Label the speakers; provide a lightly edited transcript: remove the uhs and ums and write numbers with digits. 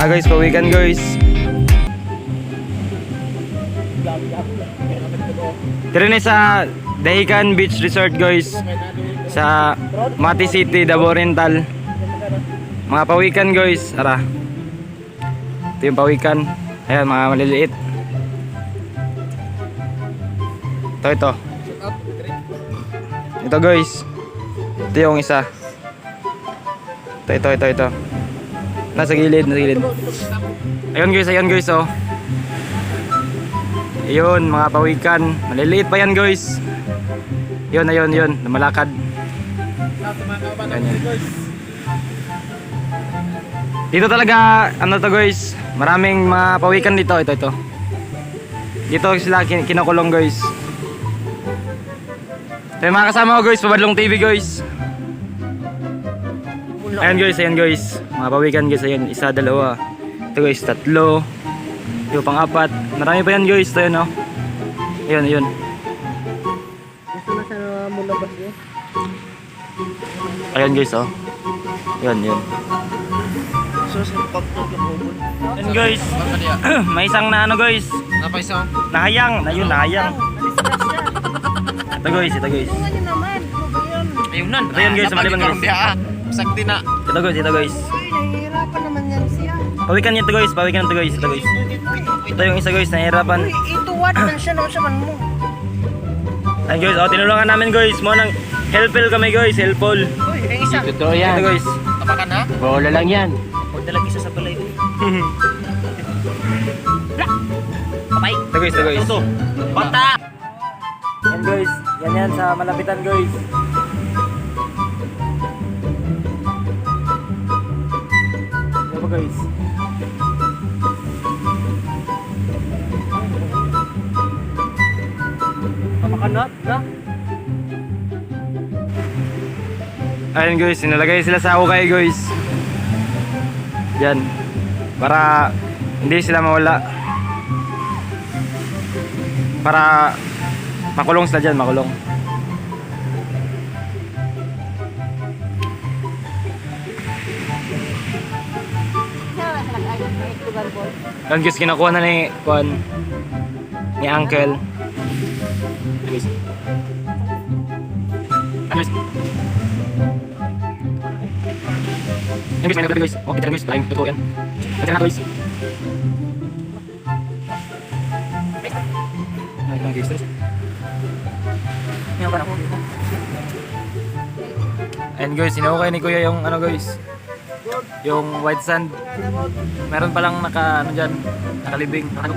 Speaker 1: Guys, pawikan guys. Tira ni sa Dahican Beach Resort guys. Sa Mati City, Davao Oriental. Mga pawikan guys. Ara. Ito yung pawikan. Ayan, mga maliliit. Ito. Ito guys. Ito yung isa. Ito. Nasa gilid. Ayun guys oh. Ayun, mga pawikan. Maliliit pa yan guys. Yun. Lumalakad. Ganyan. Dito talaga, ano to guys, maraming mga pawikan dito. Ito. Dito sila kinakulong guys. Ito yung mga kasama ko guys, Pabadlong TV guys. Ayan guys, mga pawikan guys. Ayan, isa, dalawa. Ito guys, tatlo. Ito pang-apat. Marami pa yan guys. Ito yun oh. Ayun.
Speaker 2: Gusto na sa mula ba siya?
Speaker 1: Ayan guys oh. Yun.
Speaker 2: So sa pagtog ng ubod.
Speaker 1: Ayan guys. May isang na ano guys.
Speaker 3: Apa isang?
Speaker 1: Nahayang. Ito guys.
Speaker 2: Tungan niyo naman.
Speaker 3: Ayunan.
Speaker 1: Ito yun guys, maliban guys.
Speaker 3: Sakti na.
Speaker 1: Ito guys.
Speaker 2: Uy, nahihirapan naman yan siya.
Speaker 1: Pawikan to guys. Ito guys. Ito yung isa guys, nahihirapan.
Speaker 2: Uy, ituwad man siya naman siya man mo.
Speaker 1: Ayan guys, tinulungan namin guys. Mo nang helpful kami guys, helpful.
Speaker 2: Uy, ang isa.
Speaker 3: Totoo
Speaker 1: Ito guys.
Speaker 3: Tapakan ha?
Speaker 4: Bola lang yan.
Speaker 2: Huwag dalag isa sa balay.
Speaker 1: Ito guys.
Speaker 3: Bata!
Speaker 1: Yan guys, yan sa malapitan guys. Ito po guys.
Speaker 2: Papakanat na.
Speaker 1: Ayun guys, sinalagay sila sa ukay guys. Yan. Para hindi sila mawala. Para makulong sila dyan, makulong. Yan guys, kinakuha na ni Uncle. Guys. Guys. Yan guys, may naglabi guys. Oh, kita na guys, maraming totoo yan. Kita na guys. Ay, guys.
Speaker 2: Yan para ko.
Speaker 1: And guys, sinukay ni Kuya yung ano guys, yung white sand. Meron palang naka ano dyan, nakalibing. Ano?